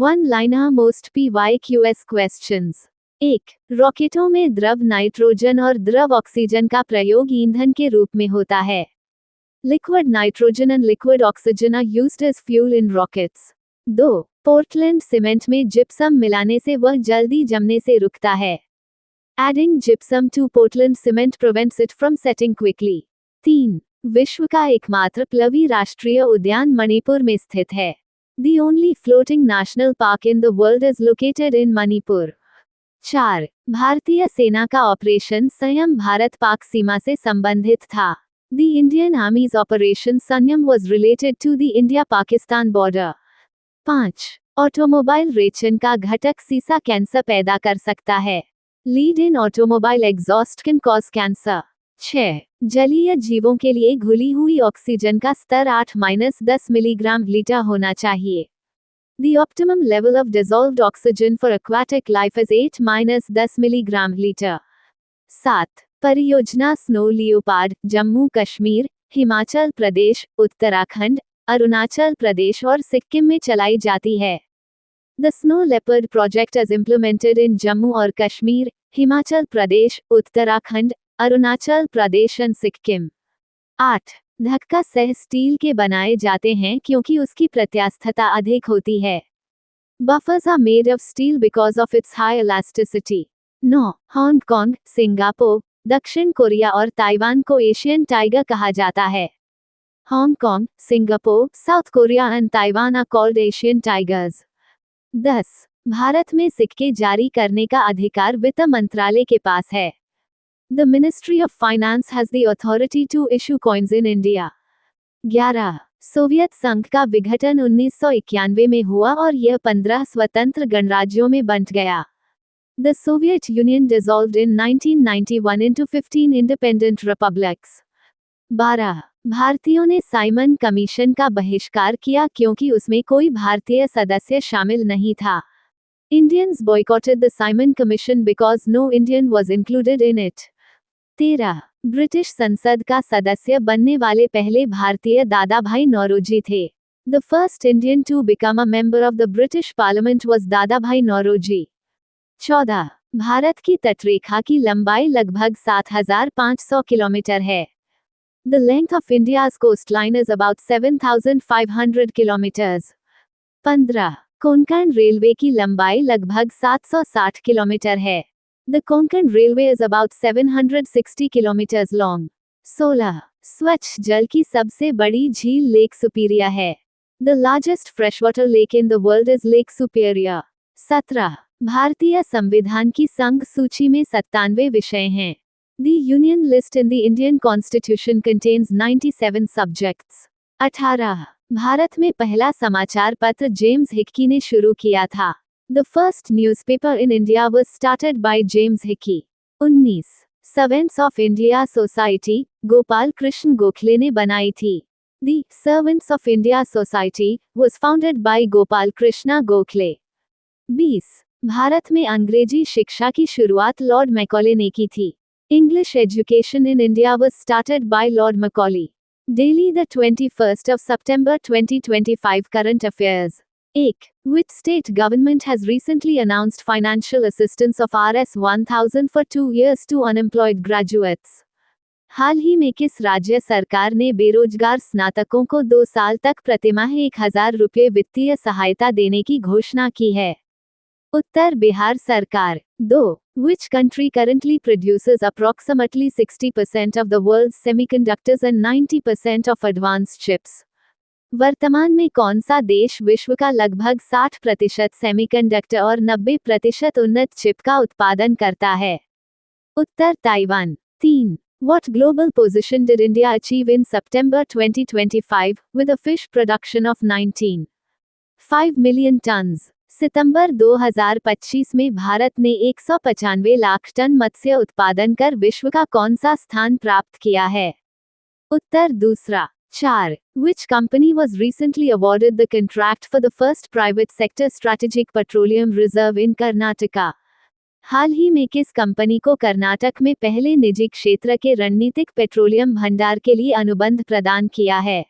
One liner most PYQS questions. 1. रॉकेटों में द्रव nitrogen और द्रव ऑक्सीजन का प्रयोग ईंधन के रूप में होता है। Liquid nitrogen and liquid oxygen are used as fuel in rockets. 2. Portland cement में जिप्सम मिलाने से वह जल्दी जमने से रुकता है। Adding gypsum to Portland cement prevents it from setting quickly. 3. विश्व का एकमात्र प्लवी राष्ट्रीय उद्यान मणिपुर में स्थित है। The only floating national park in the world is located in Manipur. 4. भारतीय सेना का ऑपरेशन संयम भारत-पाक सीमा से संबंधित था। The Indian Army's Operation Sanyam was related to the India-Pakistan border. 5. Automobile रेचन का घटक सीसा कैंसर पैदा कर सकता है। Lead in automobile exhaust can cause cancer. 6. जलीय जीवों के लिए घुली हुई ऑक्सीजन का स्तर 8-10 मिलीग्राम लीटर होना चाहिए। The optimum level of dissolved oxygen for aquatic life is 8-10 milligram litre. 7. परियोजना स्नो लियोपार्ड जम्मू कश्मीर, हिमाचल प्रदेश, उत्तराखंड, अरुणाचल प्रदेश और सिक्किम में चलाई जाती है। The Snow Leopard project is implemented in Jammu और कश्मीर, हिमाचल प्रदेश, उत्तराखंड, अरुणाचल प्रदेश और सिक्किम। 8. धक्का सह स्टील के बनाए जाते हैं क्योंकि उसकी प्रत्यास्थता अधिक होती है। Buffers are made of steel because of its high elasticity. 9. Hong Kong, Singapore, दक्षिण कोरिया और ताइवान को एशियन टाइगर कहा जाता है। Hong Kong, Singapore, South Korea and Taiwan are called Asian tigers. 10. Bharat में सिक्के जारी करने का अधिकार वित्त मंत्रालय के पास है। The Ministry of Finance has the authority to issue coins in India. 11. Soviet संघ का विघटन 1991 में हुआ और यह 15 स्वतंत्र गणराज्यों में बंट गया। The Soviet Union dissolved in 1991 into 15 independent republics. 12. भारतीयों ने साइमन कमीशन का बहिष्कार किया क्योंकि उसमें कोई भारतीय सदस्य शामिल नहीं था। Indians boycotted the Simon Commission because no Indian was included in it. 13. British संसद का सदस्य बनने वाले पहले भारतीय दादाभाई नौरोजी थे। The first Indian to become a member of the British Parliament was Dadabhai Naoroji. 14. Bharat की तटरेखा की लंबाई लगभग 7,500 किलोमीटर है। The length of India's coastline is about 7,500 kilometers. 15. Konkan railway की लंबाई लगभग 760 किलोमीटर है। The Konkan Railway is about 760 kilometers long. 16. स्वच्छ जल की सबसे बड़ी झील लेक सुपीरिया है। The largest freshwater lake in the world is Lake Superior. 17. भारतीय संविधान की संघ सूची में 97 विषय हैं। The Union list in the Indian Constitution contains 97 subjects. 18. Bharat में पहला समाचार पत्र जेम्स हिक्की ने शुरू किया था। The first newspaper in India was started by James Hickey. 19. Servants of India Society, Gopal Krishna Gokhale ने बनाई थी। The Servants of India Society was founded by Gopal Krishna Gokhale. 20. Bharat में अंग्रेजी शिक्षा की शुरुआत लॉर्ड मैकॉले ने की थी। English education in India was started by Lord Macaulay. Daily, the 21st of September 2025. Current affairs. 1. Which state government has recently announced financial assistance of Rs 1,000 for 2 years to unemployed graduates? हाल ही में किस राज्य सरकार ने बेरोजगार स्नातकों को 2 साल तक प्रतिमाह 1,000 रुपये वित्तीय सहायता देने की घोषणा की है? उत्तर बिहार सरकार। 2. Which country currently produces approximately 60% of the world's semiconductors and 90% of advanced chips? वर्तमान में कौन सा देश विश्व का लगभग 60% सेमीकंडक्टर और 90% उन्नत चिप का उत्पादन करता है? उत्तर Taiwan. 3. What global position did India achieve in September 2025 with a fish production of 19.5 million tons? सितंबर 2025 में भारत ने 195 लाख टन मत्स्य उत्पादन कर विश्व का कौन सा स्थान प्राप्त किया है? उत्तर दूसरा। 4. Which company was recently awarded the contract for the first private sector strategic petroleum reserve in Karnataka? हाल ही में किस कंपनी को कर्नाटक में पहले निजी क्षेत्र के रणनीतिक पेट्रोलियम भंडार के लिए अनुबंध प्रदान किया है?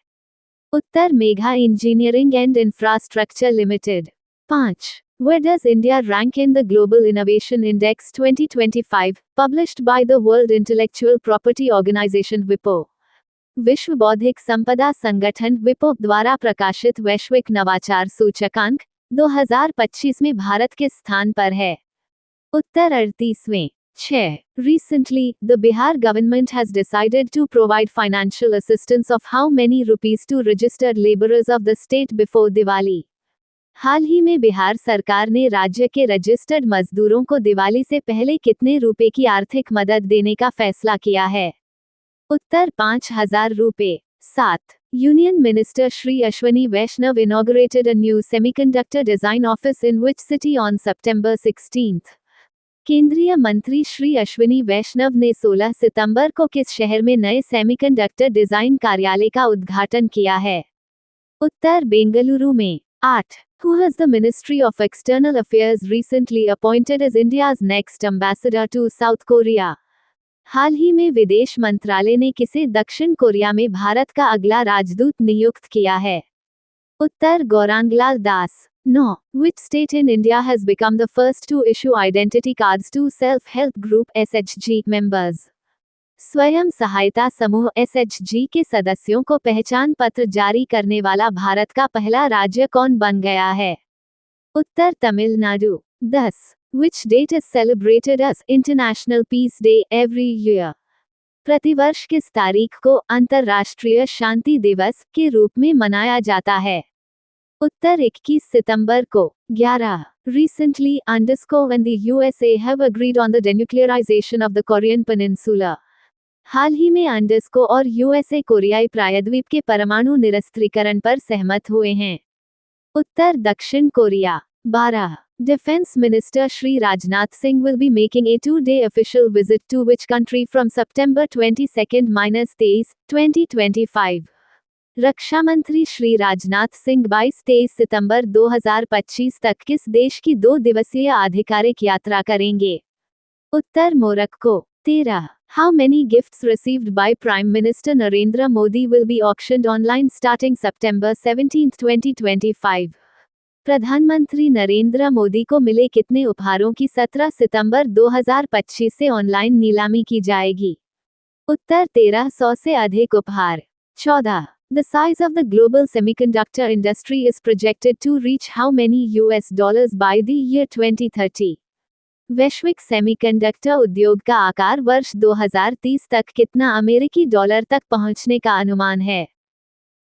उत्तर Megha engineering and infrastructure limited. 5. Where does India rank in the Global Innovation Index 2025, published by the World Intellectual Property Organization WIPO? विश्व बौद्धिक संपदा संगठन विपो द्वारा प्रकाशित वैश्विक नवाचार सूचकांक 2025 में भारत किस स्थान पर है? उत्तर 38वें। 6. Recently, the Bihar government has decided to provide financial assistance of how many rupees to registered laborers of the state before Diwali? हाल ही में बिहार सरकार ने राज्य के रजिस्टर्ड मजदूरों को दिवाली से पहले कितने रुपए की आर्थिक मदद देने का फैसला किया है? उत्तर 5,000 रुपए। 7. Union minister Shri Ashwini Vaishnaw inaugurated a new semiconductor design office in which city on September 16th? केंद्रीय मंत्री श्री अश्विनी वैष्णव ने 16 सितंबर को किस शहर में नए सेमीकंडक्टर डिजाइन कार्यालय का उद्घाटन किया है? उत्तर बेंगलुरु में। 8. Who has the Ministry of External Affairs recently appointed as India's next ambassador to South Korea? हाल ही में विदेश मंत्रालय ने किसे दक्षिण कोरिया में भारत का अगला राजदूत नियुक्त किया है? उत्तर गौरांगलाल दास। 9. Which state in India has become the first to issue identity cards to self-help group SHG members? स्वयं सहायता समूह SHG के सदस्यों को पहचान पत्र जारी करने वाला भारत का पहला राज्य कौन बन गया है? उत्तर Tamil Nadu. 10. Which date is celebrated as International Peace Day every year? प्रतिवर्ष किस तारीख को अंतर्राष्ट्रीय शांति दिवस के रूप में मनाया जाता है? उत्तर 21 सितंबर को। 11. Recently, UNESCO and the USA have agreed on the denuclearization of the Korean Peninsula. हाल ही में UNESCO और USA कोरियाई प्रायद्वीप के परमाणु निरस्त्रीकरण पर सहमत हुए हैं। उत्तर दक्षिण Korea. 12. Defense Minister Shri Rajnath Singh will be making a 2-day official visit to which country from September 22-23, 2025? रक्षा मंत्री श्री राजनाथ सिंह 22-23 सितंबर 2025 तक किस देश की 2 दिवसीय आधिकारिक यात्रा करेंगे? उत्तर Morocco. 13. How many gifts received by Prime Minister Narendra Modi will be auctioned online starting September 17, 2025? प्रधानमंत्री नरेंद्र मोदी को मिले कितने उपहारों की 17 सितंबर 2025 से ऑनलाइन नीलामी की जाएगी? उत्तर 1300 से अधिक उपहार। 14. The size of the global semiconductor industry is projected to reach how many US dollars by the year 2030? वैश्विक सेमीकंडक्टर उद्योग का आकार वर्ष 2030 तक कितना अमेरिकी डॉलर तक पहुंचने का अनुमान है?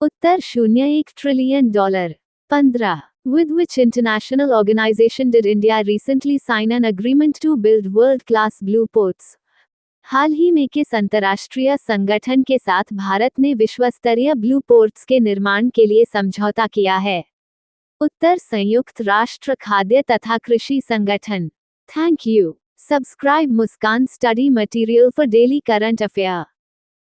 उत्तर 0.1 trillion dollar. 15. With which international organization did India recently sign an agreement to build world-class blue ports? हाल ही में किस अंतर्राष्ट्रीय संगठन के साथ भारत ने विश्वस्तरीय ब्लू पोर्ट्स के निर्माण के लिए समझौता किया है? उत्तर संयुक्त राष्ट्र खाद्य तथा कृषि संगठन। Thank you. Subscribe Muskan Study Material for daily current affair.